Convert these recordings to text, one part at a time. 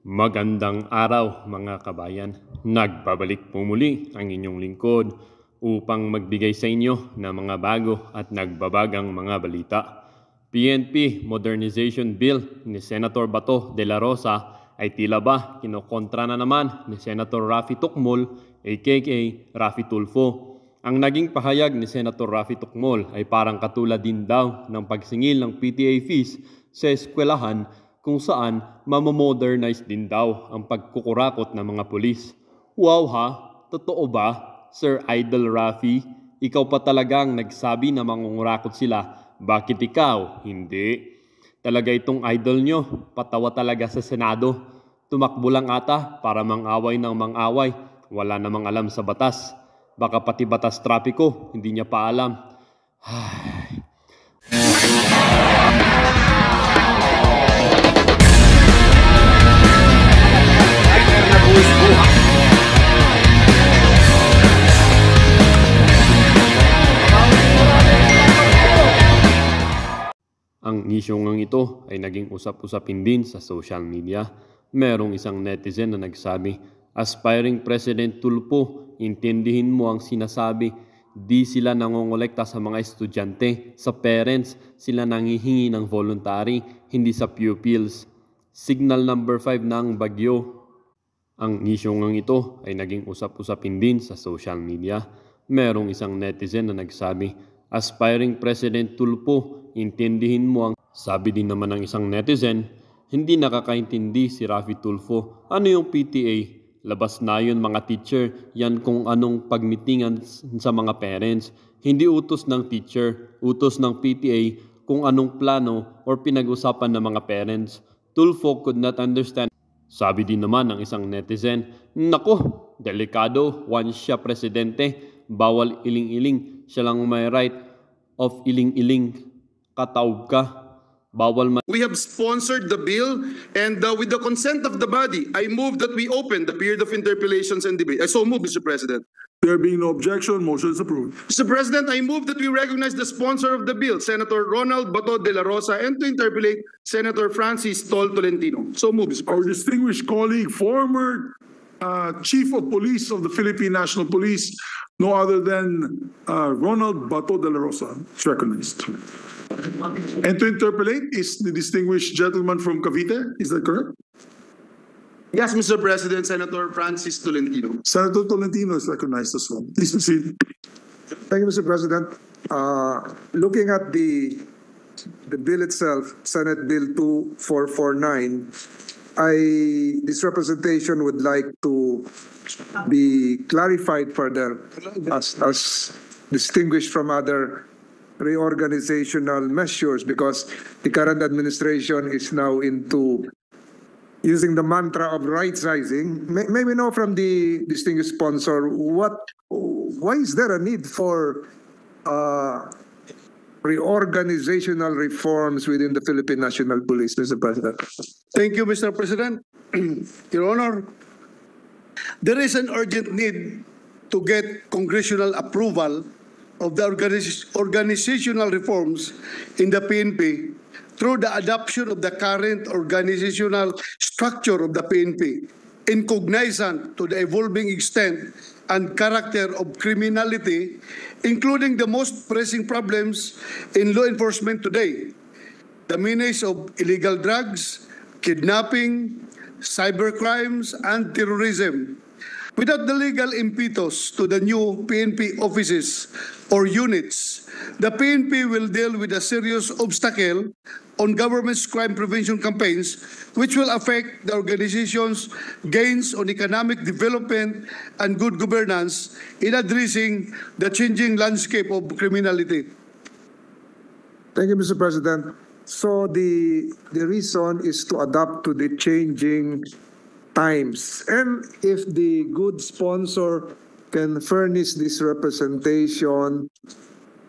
Magandang araw mga kabayan. Nagbabalik po muli ang inyong lingkod upang magbigay sa inyo ng mga bago at nagbabagang mga balita. PNP Modernization Bill ni Senator Bato de la Rosa ay tila ba kinokontra na naman ni Senator Raffy Tukmol aka Raffy Tulfo. Ang naging pahayag ni Senator Raffy Tukmol ay parang katulad din daw ng pagsingil ng PTA fees sa eskwelahan kung saan mamamodernize din daw ang pagkukurakot ng mga pulis. Wow ha? Totoo ba, Sir Idol Raffy? Ikaw pa talagang nagsabi na mangungurakot sila. Bakit ikaw? Hindi. Talaga itong idol nyo, patawa talaga sa Senado. Tumakbo lang ata para mang-away ng mang-away. Wala namang alam sa batas. Baka pati batas trapiko, hindi niya pa alam. Ang isyong ito ay naging usap-usapin din sa social media. Merong isang netizen na nagsabi, "Aspiring President Tulfo, intindihin mo ang sinasabi. Di sila nangongolekta sa mga estudyante, sa parents, sila nangihingi ng voluntary, hindi sa pupils. Signal number 5 ng bagyo." Ang isyong ito ay naging usap-usapin din sa social media. Merong isang netizen na nagsabi, "Aspiring President Tulfo, intindihin mo ang..." Sabi din naman ng isang netizen, "Hindi nakakaintindi si Raffy Tulfo. Ano yung PTA? Labas na yun mga teacher. Yan kung anong pagmitingan sa mga parents. Hindi utos ng teacher, utos ng PTA kung anong plano or pinag-usapan ng mga parents. Tulfo could not understand." Sabi din naman ng isang netizen, "Nako, delikado, once siya presidente, bawal iling-iling. Siya lang may right of iling-iling. Kataob ka. Bawal We have sponsored the bill, and with the consent of the body, I move that we open the period of interpellations and debate. I so move, Mr. President. There being no objection, motion is approved. Mr. President, I move that we recognize the sponsor of the bill, Senator Ronald Bato de la Rosa, and to interpellate Senator Francis Tolentino. So move, Mr. Our President. distinguished colleague, former Chief of Police of the Philippine National Police, no other than Ronald Bato de la Rosa, is recognized. And to interpellate is the distinguished gentleman from Cavite. Is that correct? Yes, Mr. President, Senator Francis Tolentino. Senator Tolentino is recognized as well. Please proceed. Thank you, Mr. President. Looking at the bill itself, Senate Bill 2449, this representation would like to be clarified further as distinguished from other reorganizational measures, because the current administration is now into using the mantra of right-sizing. May we know from the distinguished sponsor, why is there a need for reorganizational reforms within the Philippine National Police, Mr. President? Thank you, Mr. President. Your Honor, there is an urgent need to get congressional approval of the organizational reforms in the PNP through the adoption of the current organizational structure of the PNP, in cognizant to the evolving extent and character of criminality, including the most pressing problems in law enforcement today: the menace of illegal drugs, kidnapping, cybercrimes, and terrorism. Without the legal impetus to the new PNP offices or units, the PNP will deal with a serious obstacle on government's crime prevention campaigns, which will affect the organization's gains on economic development and good governance in addressing the changing landscape of criminality. Thank you, Mr. President. So the reason is to adapt to the changing times. And if the good sponsor can furnish this representation,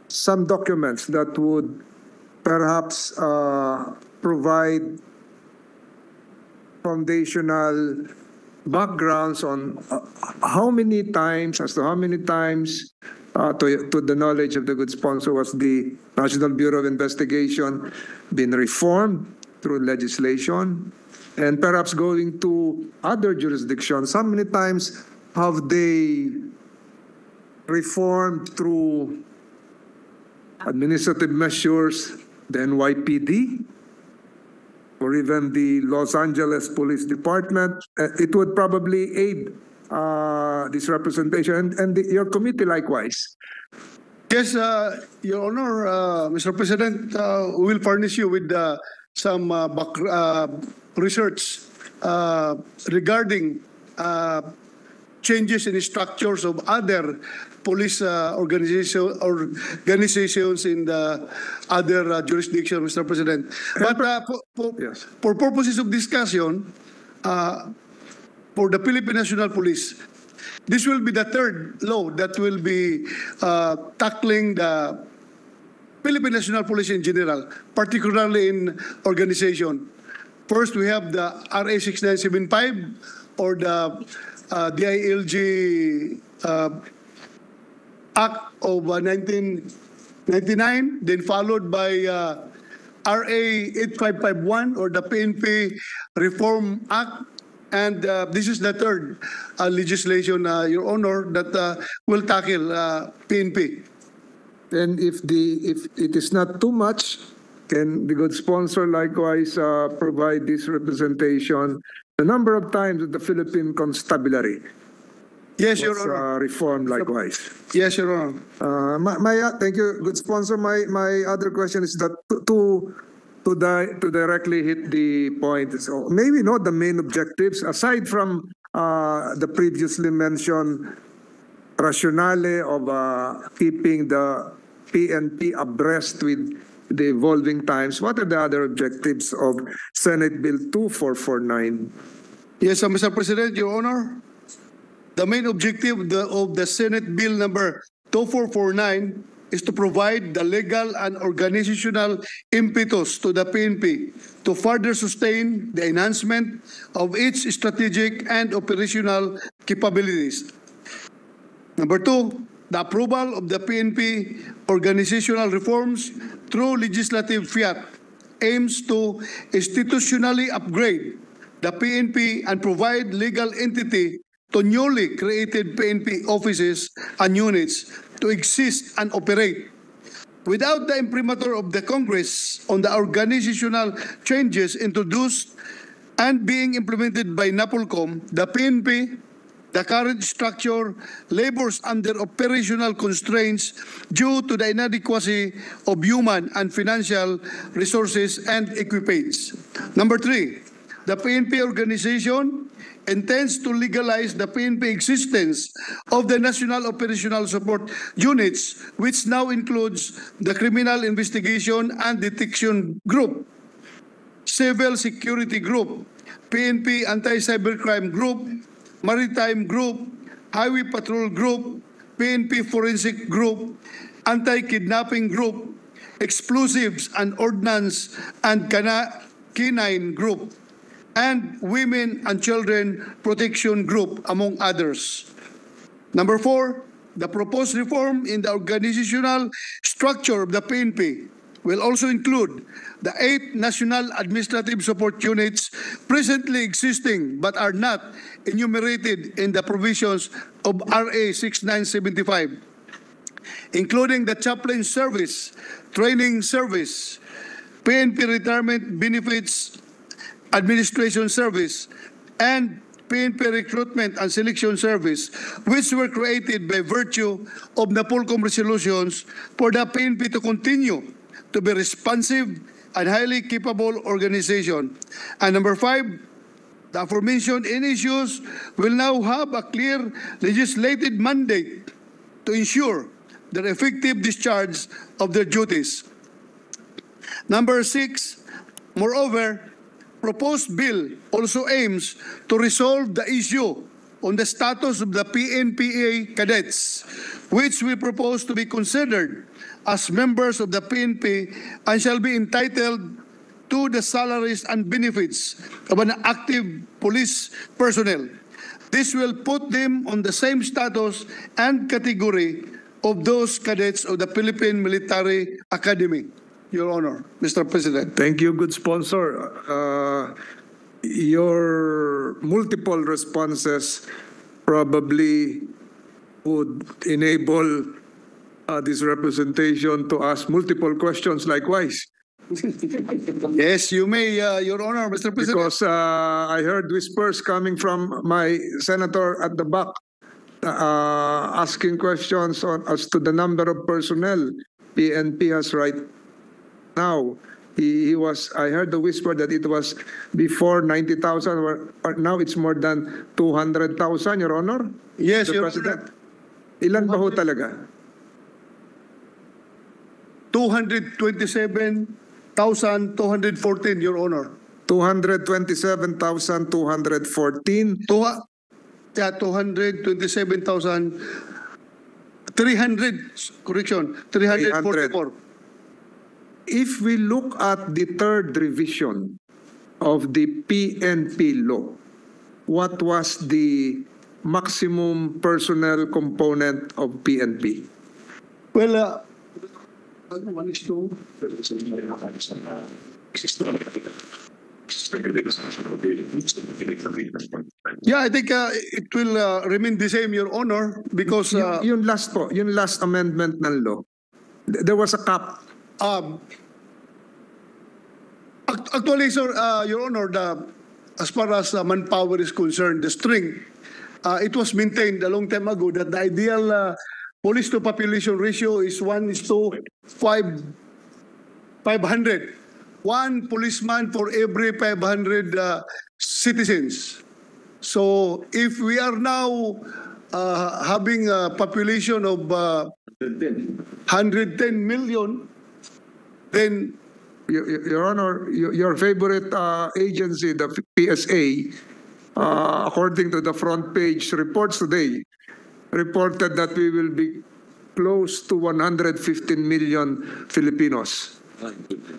some documents that would perhaps provide foundational backgrounds on how many times, as to how many times, to the knowledge of the good sponsor, was the National Bureau of Investigation been reformed through legislation? and perhaps going to other jurisdictions, how many times have they reformed through administrative measures, the NYPD, or even the Los Angeles Police Department? It would probably aid this representation, and your committee likewise. Yes, Your Honor, Mr. President, we will furnish you with some research regarding changes in the structures of other police organizations in the other jurisdictions, Mr. President. But Yes. for purposes of discussion, for the Philippine National Police, this will be the third law that will be tackling the Philippine National Police in general, particularly in organization. First, we have the RA 6975 or the DILG Act of 1999, then followed by RA 8551 or the PNP Reform Act. And this is the third legislation, Your Honor, that will tackle PNP. And if it is not too much, can the good sponsor likewise provide this representation? The number of times that the Philippine Constabulary Yes, was Your Honor. reformed likewise. Yes, Your Honor. Thank you, good sponsor. My other question is that to directly hit the point, so maybe not the main objectives aside from the previously mentioned rationale of keeping the PNP abreast with the evolving times. What are the other objectives of Senate Bill 2449? Yes, Mr. President, Your Honor. The main objective of the Senate Bill number 2449 is to provide the legal and organizational impetus to the PNP to further sustain the enhancement of its strategic and operational capabilities. Number two, the approval of the PNP organizational reforms through legislative fiat aims to institutionally upgrade the PNP and provide legal entity to newly created PNP offices and units to exist and operate. Without the imprimatur of the Congress on the organizational changes introduced and being implemented by NAPOLCOM, the PNP, the current structure, labors under operational constraints due to the inadequacy of human and financial resources and equipage. Number three, the PNP organization intends to legalize the PNP existence of the National Operational Support Units, which now includes the Criminal Investigation and Detection Group, Civil Security Group, PNP Anti-Cybercrime Group, Maritime Group, Highway Patrol Group, PNP Forensic Group, Anti-Kidnapping Group, Explosives and Ordnance and Canine Group, and Women and Children Protection Group, among others. Number four, the proposed reform in the organizational structure of the PNP will also include the 8 National Administrative Support Units presently existing but are not enumerated in the provisions of RA 6975, including the Chaplain Service, Training Service, PNP Retirement Benefits Administration Service, and PNP Recruitment and Selection Service, which were created by virtue of NAPOLCOM resolutions for the PNP to continue to be responsive and highly capable organization. And number five, the aforementioned issues will now have a clear legislative mandate to ensure the effective discharge of their duties. Number six, moreover, proposed bill also aims to resolve the issue on the status of the PNPA cadets, which we propose to be considered as members of the PNP and shall be entitled to the salaries and benefits of an active police personnel. This will put them on the same status and category of those cadets of the Philippine Military Academy. Your Honor, Mr. President. Thank you, good sponsor. your multiple responses probably would enable this representation to ask multiple questions likewise. Yes, you may, Your Honor, Mr. President. Because I heard whispers coming from my senator at the back asking questions as to the number of personnel PNP has right now. I heard the whisper that it was before 90,000, or now it's more than 200,000, Your Honor? Yes, Mr. Your President. Honor. Ilan ba ho talaga? 227,214, Your Honor. 227,214. 227,300, correction, 344. If we look at the third revision of the PNP law, what was the maximum personnel component of PNP? Well, 1:2. Yeah, I think it will remain the same, Your Honor, because Yung last amendment ng law, there was a cap. Actually, sir, Your Honor, as far as manpower is concerned, the string, it was maintained a long time ago that the ideal police to population ratio is 1:500. One policeman for every 500 citizens. So if we are now having a population of 110 million, then Your Honor, your favorite agency, the PSA, according to the front page reports today, reported that we will be close to 115 million Filipinos.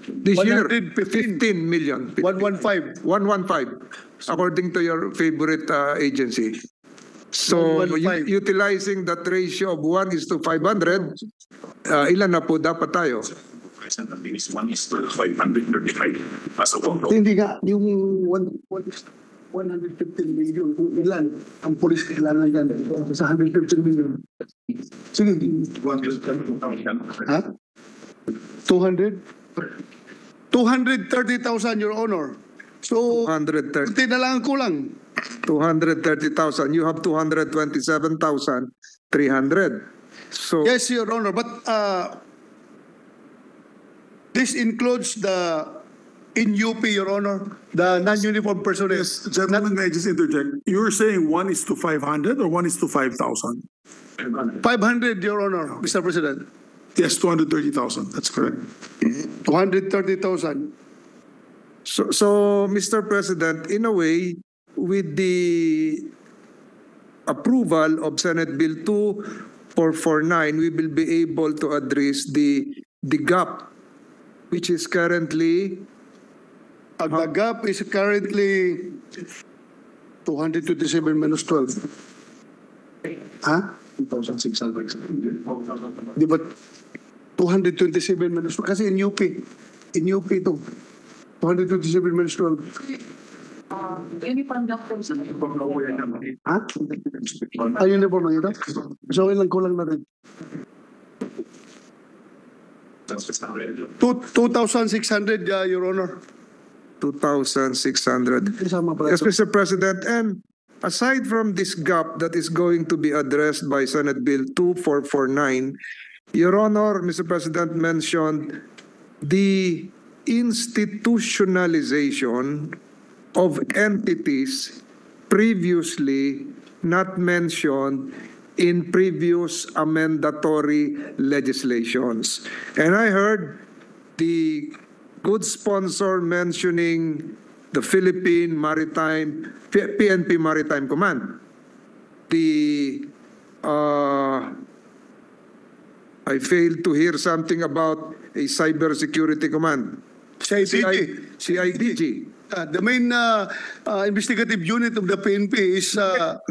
This year, 15 million. 115. 115, according to your favorite agency. So, 115. utilizing that ratio of 1:500, ilan na po dapat tayo? At least 1:535 as of now. Hindi nga, yung 115 million, kung ilan ang police kailangan yan sa 115 million. Sige. Ha? 200? 230,000, Your Honor. So, 230. kunti na lang ang kulang. 230,000. You have 227,300. So, Yes, Your Honor, but this includes the in UP, Your Honor, the non-uniform personnel. Yes, gentlemen, may I just interject? You're saying 1:500 or 1:5,000? 500, Your Honor, Mr. President. Yes, 230,000. That's correct. 230,000. So, Mr. President, in a way, with the approval of Senate Bill 2449, we will be able to address the gap, which is currently The gap is currently 227 minus 12. Ha? 2,600. Di ba? 227 minus 12. Kasi in UP ito. 227 minus 12. Uniform doctors. Ha? Uniform lang ito? So, ilang kulang na rin? 2,600, Your Honor. 2,600. Isama pala Yes, ito. Mr. President, and aside from this gap that is going to be addressed by Senate Bill 2449, Your Honor, Mr. President mentioned the institutionalization of entities previously not mentioned in previous amendatory legislations. And I heard the good sponsor mentioning the PNP Maritime Command. I failed to hear something about a cybersecurity command. CIDG. The main investigative unit of the PNP is not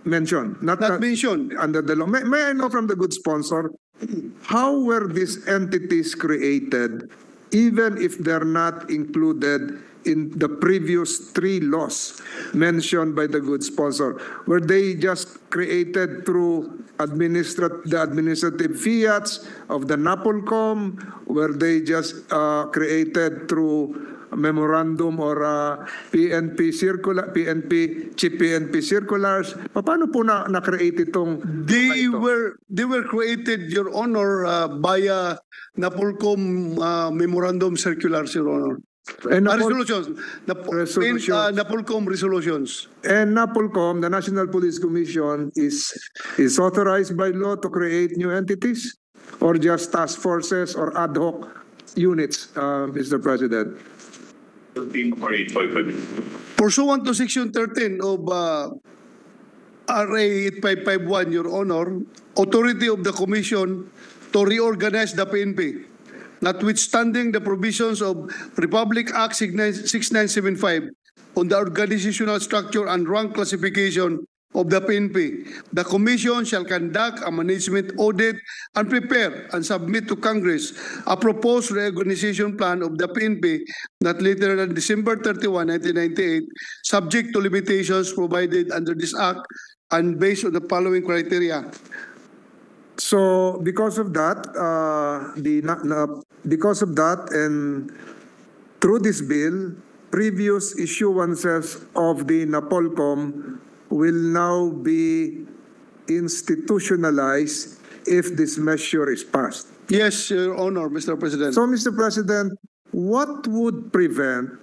mentioned. Not mentioned. Under the law. May I know from the good sponsor, how were these entities created, even if they're not included in the previous 3 laws mentioned by the good sponsor? Were they just created through the administrative fiats of the NAPOLCOM? Were they just created through a memorandum or PNP circular, chief PNP circulars? Paano po na-create itong They were created, Your Honor, via NAPOLCOM memorandum circulars, Your Honor. Resolutions. NAPOLCOM resolutions. And NAPOLCOM, the National Police Commission, is authorized by law to create new entities or just task forces or ad hoc units, Mr. President? Pursuant to Section 13 of RA 8551, Your Honor, authority of the Commission to reorganize the PNP, notwithstanding the provisions of Republic Act 6975 on the organizational structure and rank classification of the PNP, the Commission shall conduct a management audit and prepare and submit to Congress a proposed reorganization plan of the PNP not later than December 31, 1998, subject to limitations provided under this Act and based on the following criteria. So because of that, and through this bill, previous issuances of the NAPOLCOM will now be institutionalized if this measure is passed. Yes, Your Honor, Mr. President. So, Mr. President, what would prevent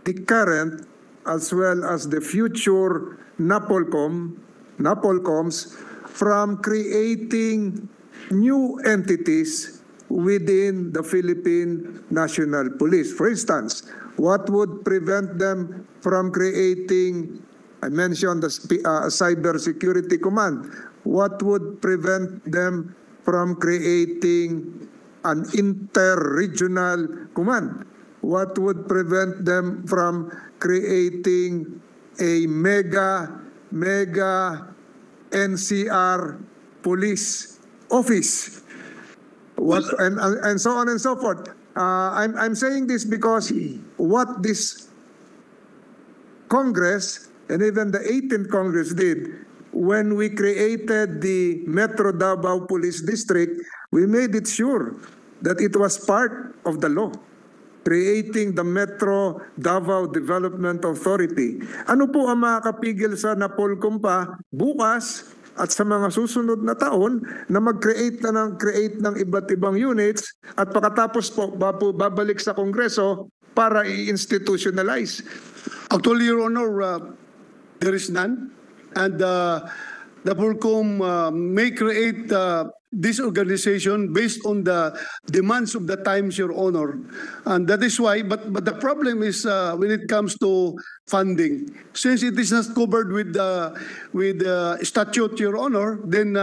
the current as well as the future NAPOLCOMs from creating new entities within the Philippine National Police? For instance, what would prevent them from creating, I mentioned the Cyber Security Command, what would prevent them from creating an inter-regional command? What would prevent them from creating a mega NCR police office? And so on and so forth. I'm saying this because what this Congress and even the 18th Congress did when we created the Metro Davao Police District, we made it sure that it was part of the law, creating the Metro Davao Development Authority. Ano po ang makakapigil sa NAPOLCOM pa bukas at sa mga susunod na taon na mag-create ng iba't ibang units at pagkatapos po babalik sa Kongreso para i-institutionalize? Actually, Your Honor, there is none. And the POLCOM may create this organization based on the demands of the times, Your Honor. And that is why, but the problem is when it comes to funding. Since it is not covered with statute, Your Honor, then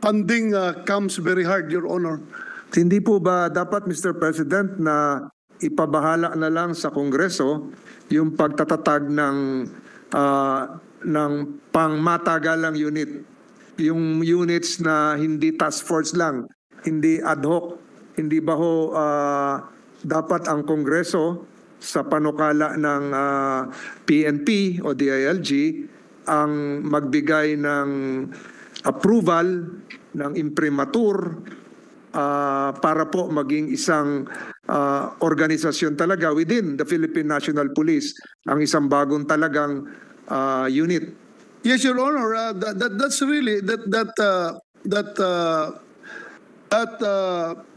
funding comes very hard, Your Honor. Hindi po ba dapat, Mr. President, na ipabahala na lang sa Kongreso yung pagtatatag ng pangmatagalang unit, yung units na hindi task force lang, hindi ad hoc, hindi ba ho dapat ang Kongreso sa panukala ng PNP o DILG ang magbigay ng approval ng imprimatur para po maging isang organisasyon talaga within the Philippine National Police, ang isang bagong talagang unit. Yes, Your Honor. That's really that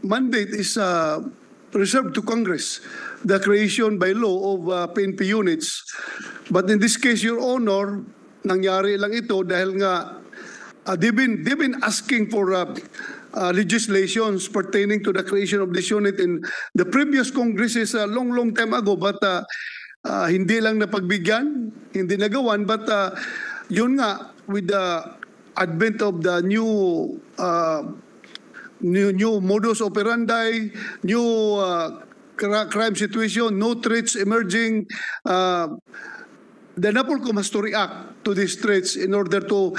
mandate is reserved to Congress, the creation by law of PNP units. But in this case, Your Honor, nangyari lang ito dahil nga they've been asking for legislations pertaining to the creation of this unit in the previous Congresses a long time ago, but hindi lang napagbigyan, hindi nagawan, but yun nga, with the advent of the new modus operandi, new crime situation, no threats emerging, the NAPOLCOM has to react to these threats in order to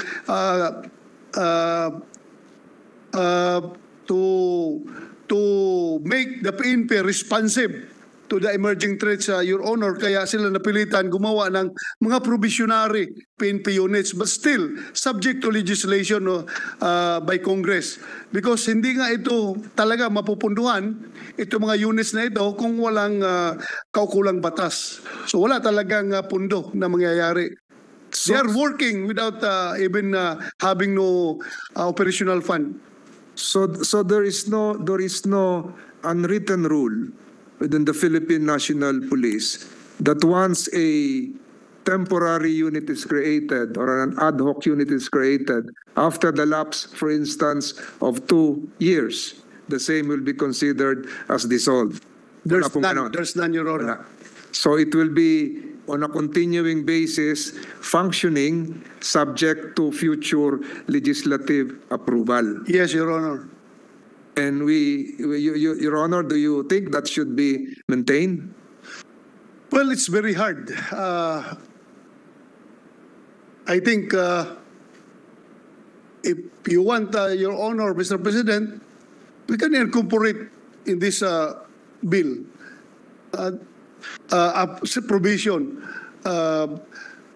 to make the PNP responsive to the emerging threats, Your Honor. Kaya sila napilitan gumawa ng mga provisionary PNP units, but still subject to legislation by Congress. Because hindi nga ito talaga mapupunduhan, ito mga units na ito, kung walang kaukulang batas. So wala talagang pundo na mangyayari. They are working without even having no operational fund. So there is no unwritten rule within the Philippine National Police that once a temporary unit is created or an ad hoc unit is created, after the lapse, for instance, of 2 years, the same will be considered as dissolved. There's Wala pong none, ganon. there's none, Your Honor. So it will be on a continuing basis functioning subject to future legislative approval. Yes, Your Honor. And Your Honor, do you think that should be maintained? Well, it's very hard. I think if you want, Your Honor, Mr. President, we can incorporate in this bill a provision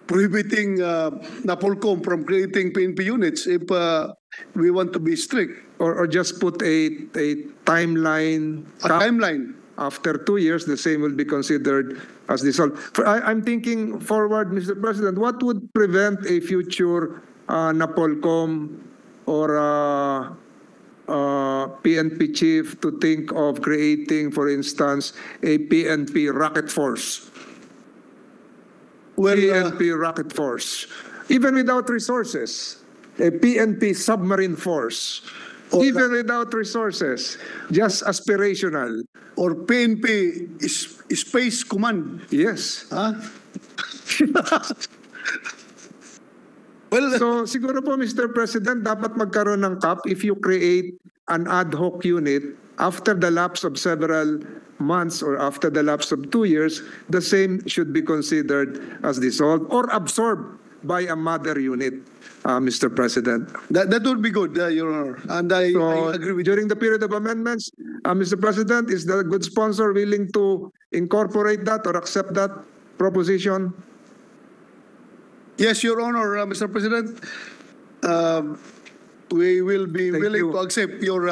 prohibiting NAPOLCOM from creating PNP units if we want to be strict. Or just put a timeline. A timeline. After 2 years, the same will be considered as dissolved. I'm thinking forward, Mr. President, what would prevent a future NAPOLCOM or PNP chief to think of creating, for instance, a PNP rocket force? Well, PNP rocket force. Even without resources, a PNP submarine force. Even without resources, just aspirational. or PNP Space Command. Yes. Huh? Well, So siguro po, Mr. President, dapat magkaroon ng cap if you create an ad hoc unit after the lapse of several months or after the lapse of 2 years, the same should be considered as dissolved or absorbed by a mother unit, Mr. President. that would be good, Your Honor. And I agree with you. During the period of amendments, Mr. President, is the good sponsor willing to incorporate that or accept that proposition? Yes, Your Honor, Mr. President. We will be Thank willing you. to accept your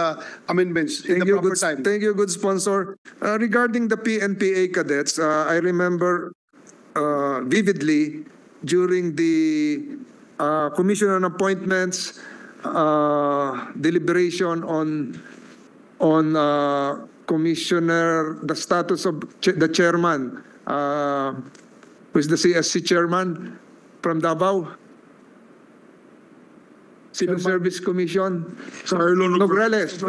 amendments in Thank the you, proper good, time. thank you, good sponsor. Regarding the PNPA cadets, I remember vividly during the Commission on Appointments deliberation on Commissioner, the status of the chairman, who is the CSC chairman from Davao, Civil Service Commission. Carlo Nograles.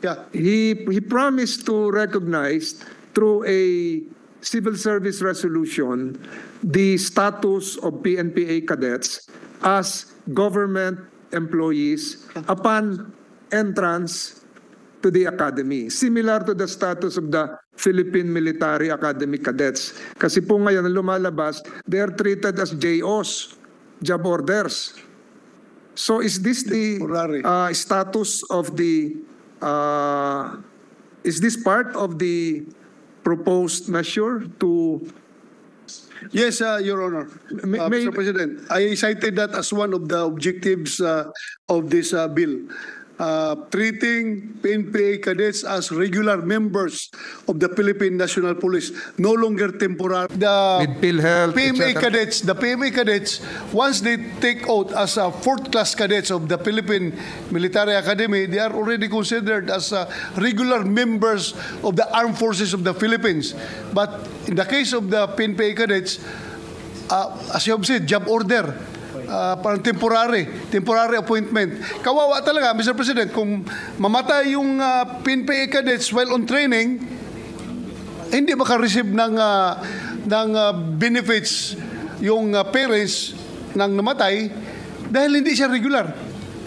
Yeah. He promised to recognize through a civil service resolution the status of PNPA cadets as government employees upon entrance to the academy, similar to the status of the Philippine Military Academy cadets. Kasi po ngayon lumalabas, they are treated as JOs, job orders. So is this the status of the, is this part of the proposed measure to... Yes, Your Honor. Mr. President, I cited that as one of the objectives of this bill. Treating PNPA cadets as regular members of the Philippine National Police, no longer temporary. The With PhilHealth, PMA etc. cadets, the PMA cadets, once they take out as fourth-class cadets of the Philippine Military Academy, they are already considered as regular members of the armed forces of the Philippines. But in the case of the PNPA cadets, as you have said, job order. Parang temporary appointment. Kawawa talaga, Mr. President, kung mamatay yung PNPA cadets while on training, hindi maka-receive ng benefits yung parents ng namatay dahil hindi siya regular.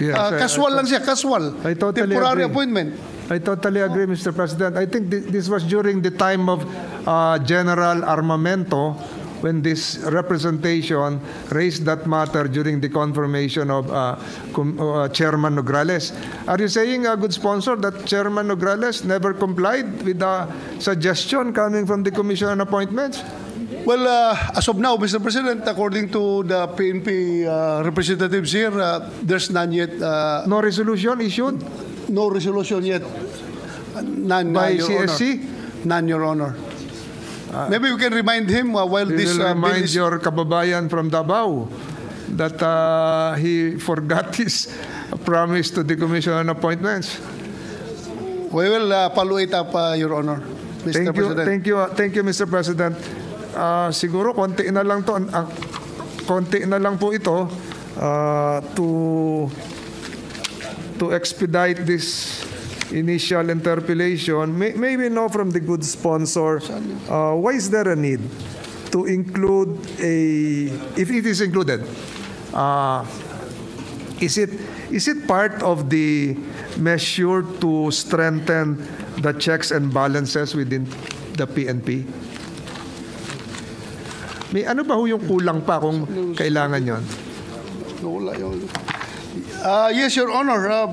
Yes, Casual lang siya, casual. I totally Temporary agree. appointment. I totally agree, Mr. President. I think this was during the time of General Armamento when this representation raised that matter during the confirmation of Chairman Nograles. Are you saying, a good sponsor, that Chairman Nograles never complied with the suggestion coming from the Commission on Appointments? Well, as of now, Mr. President, according to the PNP representatives here, there's none yet. No resolution issued No resolution yet. None, by Your CSC? Honor. None, Your Honor. Maybe we can remind him while We this will bill remind is... your kababayan from Davao that he forgot his promise to the Commission on Appointments. We will follow it up, Your Honor, Mr. President. Thank you, Mr. President. Siguro konti na lang to, konti na lang po ito to expedite this initial interpellation. May we know from the good sponsor, why is there a need to include if it is included, is it part of the measure to strengthen the checks and balances within the PNP? May ano ba ho yung kulang pa kung kailangan yon? Yes, Your Honor.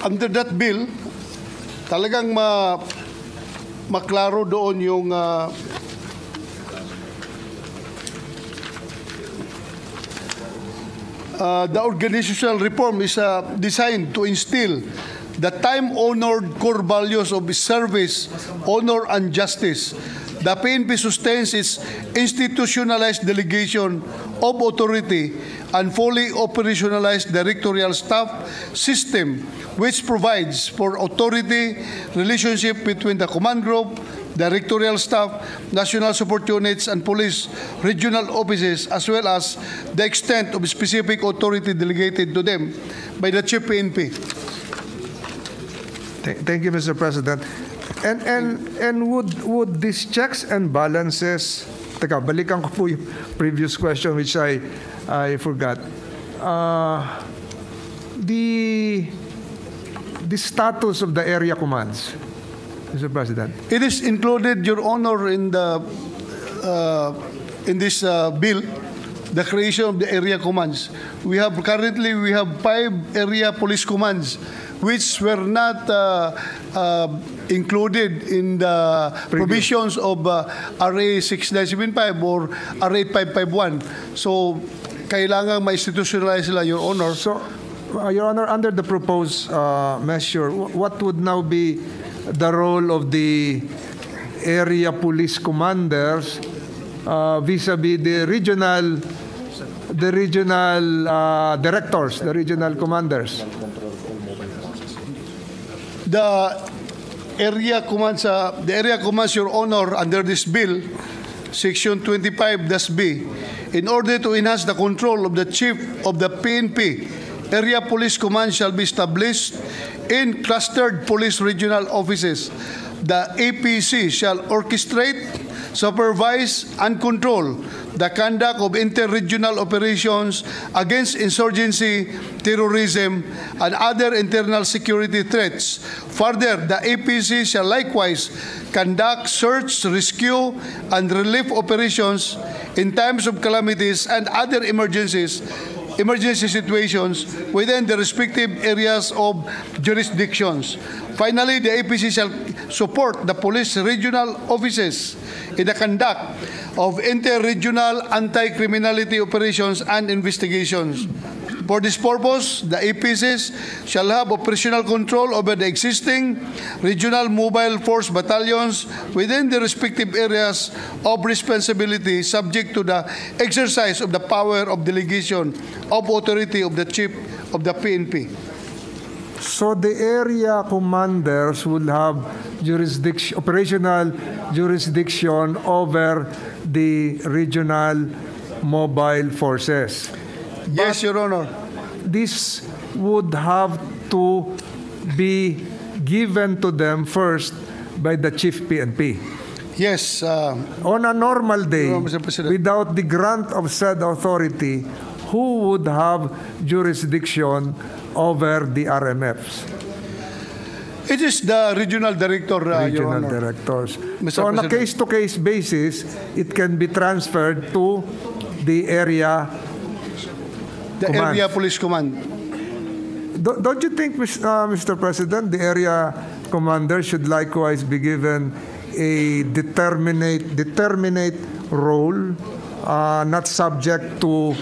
Under that bill, talagang maklaro doon yung the organizational reform is designed to instill the time-honored core values of service, honor, and justice. The PNP sustains its institutionalized delegation of authority and fully operationalized directorial staff system, which provides for authority relationship between the command group, directorial staff, national support units, and police regional offices, as well as the extent of specific authority delegated to them by the Chief PNP. Thank you, Mr. President. And would these checks and balances, teka, balikan ko po yung previous question which I forgot. The status of the area commands, Mr. President. It is included, Your Honor, in the in this bill, the creation of the area commands. Currently we have 5 area police commands, which were not included in the provisions of RA 6975 or RA 551. So, kailangan ma-institutionalize sila, Your Honor. So, Your Honor, under the proposed measure, what would now be the role of the area police commanders vis-a-vis the regional directors, the regional commanders? The area commands, Your Honor, under this bill, Section 25-B, in order to enhance the control of the Chief of the PNP, area police command shall be established in clustered police regional offices. The APC shall orchestrate, supervise, and control the conduct of inter-regional operations against insurgency, terrorism, and other internal security threats. Further, the APC shall likewise conduct search, rescue, and relief operations in times of calamities and other emergency situations within the respective areas of jurisdictions. Finally, the APC shall support the police regional offices in the conduct of inter-regional anti-criminality operations and investigations. For this purpose, the APCs shall have operational control over the existing regional mobile force battalions within the respective areas of responsibility, subject to the exercise of the power of delegation of authority of the Chief of the PNP. So the area commanders will have operational jurisdiction over the regional mobile forces. Yes, Your Honor. This would have to be given to them first by the Chief PNP. Yes. On a normal day, Mr. President, without the grant of said authority, who would have jurisdiction over the RMFs? It is the regional director, Your Regional Honor. directors. Mr. So on a President. case-to-case basis, it can be transferred to the area The command. area police command. Don't you think, Mr. President, the area commander should likewise be given a determinate role, not subject to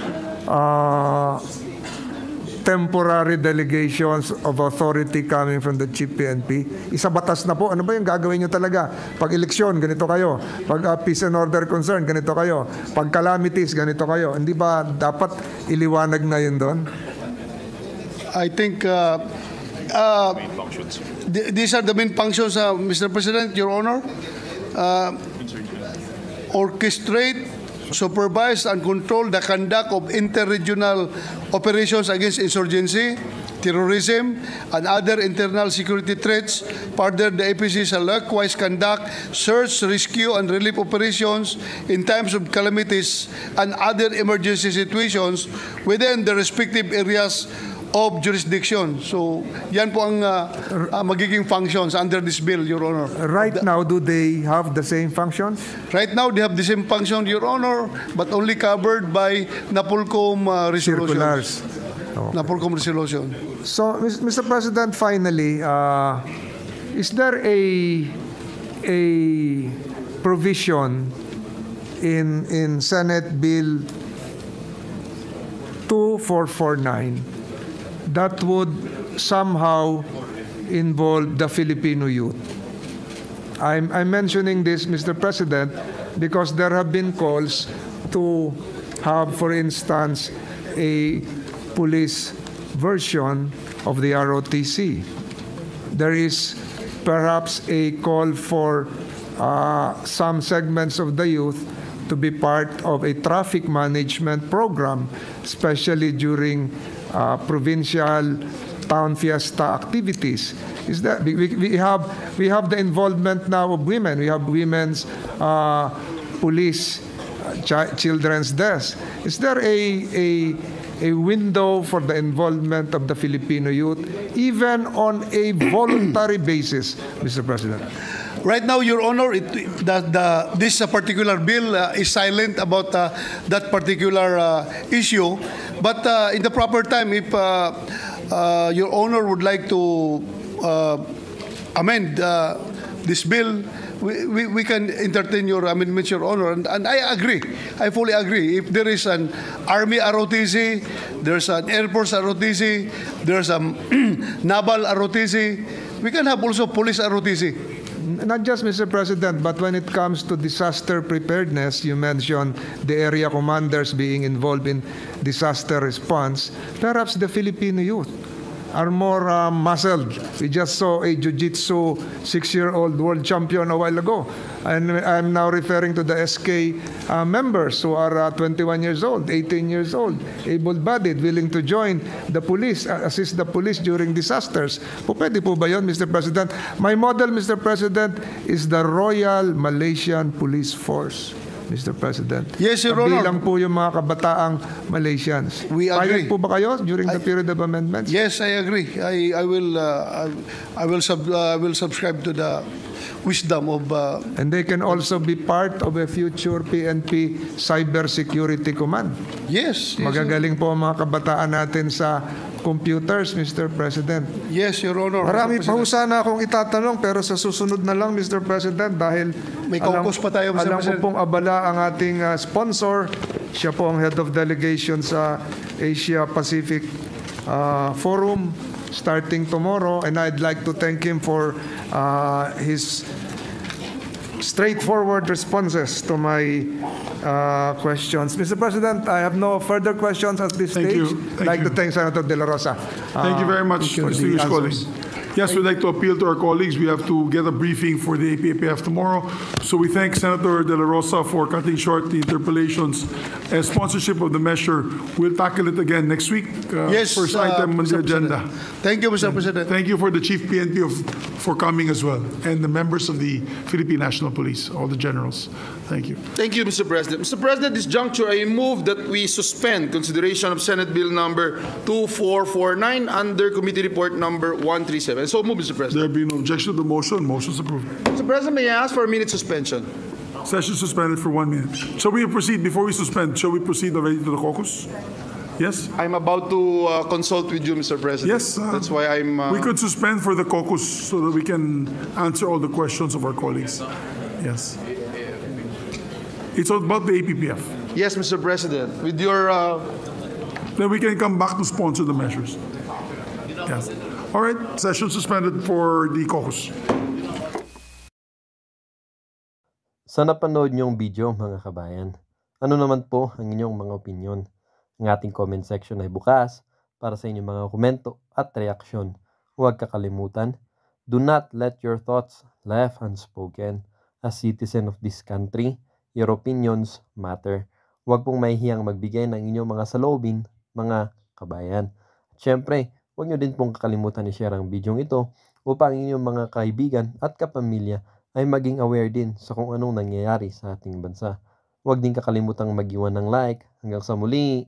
temporary delegations of authority coming from the Chief PNP? Isa batas na po. Ano ba yung gagawin nyo talaga? Pag eleksyon, ganito kayo. Pag peace and order concern, ganito kayo. Pag calamities, ganito kayo. Hindi ba dapat iliwanag na yun doon? I think these are the main functions, Mr. President, Your Honor. Orchestrate, supervise, and control the conduct of interregional operations against insurgency, terrorism, and other internal security threats. Further, the APC shall likewise conduct search, rescue, and relief operations in times of calamities and other emergency situations within the respective areas of jurisdiction. So, yan po ang magiging functions under this bill, Your Honor. Right now, do they have the same functions? Right now, they have the same function, Your Honor, but only covered by NAPOLCOM resolutions. Circulars. NAPOLCOM resolution. So, Mr. President, finally, is there a provision in Senate Bill 2449 that would somehow involve the Filipino youth? I'm mentioning this, Mr. President, because there have been calls to have, for instance, a police version of the ROTC. There is perhaps a call for some segments of the youth to be part of a traffic management program, especially during provincial town fiesta activities. Is that we have the involvement now of women. We have women's police children's desk. Is there a window for the involvement of the Filipino youth, even on a voluntary basis, Mr. President? Right now, Your Honor, this particular bill is silent about that particular issue. But in the proper time, if Your Honor would like to amend this bill, we can entertain your amendments, Your Honor. And I agree. I fully agree. If there is an Army ROTC, there's an Air Force ROTC, there's a Naval ROTC, we can have also Police ROTC. Not just, Mr. President, but when it comes to disaster preparedness, you mentioned the area commanders being involved in disaster response. Perhaps the Filipino youth are more muscled. We just saw a jiu-jitsu 6-year-old world champion a while ago. And I'm now referring to the SK members who are 21 years old, 18 years old, able-bodied, willing to join the police, assist the police during disasters. Pwede po ba yun, Mr. President? My model, Mr. President, is the Royal Malaysian Police Force, Mr. President. Yes, Your Honor. Kabilang po yung mga kabataang Malaysians. We agree. Payag po ba kayo during the period of amendments? Yes, I agree. I will subscribe to the wisdom of. And they can also be part of a future PNP cybersecurity command. Yes. Magagaling po ang mga kabataan natin sa computers, Mr. President. Yes, Your Honor. Marami Mr. pa ho President. sana akong itatanong, pero sa susunod na lang, Mr. President, dahil May caucus pa tayo, Mr. alam ko President. pong abala ang ating sponsor. Siya po ang head of delegation sa Asia Pacific Forum starting tomorrow, and I'd like to thank him for his straightforward responses to my questions. Mr. President, I have no further questions at this Thank stage. you. Thank I'd like you. to thank Senator De La Rosa. Thank you very much, for the distinguished answers. colleague. Yes, we'd like to appeal to our colleagues. We have to get a briefing for the APAPF tomorrow. So we thank Senator De La Rosa for cutting short the interpellations and sponsorship of the measure. We'll tackle it again next week. Yes, First item on the Mr. agenda. President. Thank you, Mr. President. Thank you for the Chief PNP of for coming as well, and the members of the Philippine National Police, all the generals. Thank you. Thank you, Mr. President. Mr. President, this juncture, I move that we suspend consideration of Senate Bill number 2449 under Committee Report number 137. So move, Mr. President. There be no objection to the motion. Motion is approved. Mr. President, may I ask for a minute suspension? Session suspended for 1 minute. Shall we proceed, before we suspend, shall we proceed already to the caucus? Yes? I'm about to consult with you, Mr. President. Yes. That's why I'm... We could suspend for the caucus so that we can answer all the questions of our colleagues. Yes. It's about the APPF. Yes, Mr. President. With your... Then we can come back to sponsor the measures. Yes. All right. Session suspended for the caucus. Sa napanood niyong video mga kabayan, ano naman po ang inyong mga opinyon? Ang ating comment section ay bukas para sa inyong mga komento at reaksyon. Huwag kakalimutan, do not let your thoughts left unspoken. As citizen of this country, your opinions matter. Huwag pong mahihiyang magbigay ng inyong mga saloobin, mga kabayan. At syempre, huwag nyo din pong kakalimutan i-share ang video ito upang inyong mga kaibigan at kapamilya ay maging aware din sa kung anong nangyayari sa ating bansa. Huwag din kakalimutang mag-iwan ng like. Hanggang sa muli!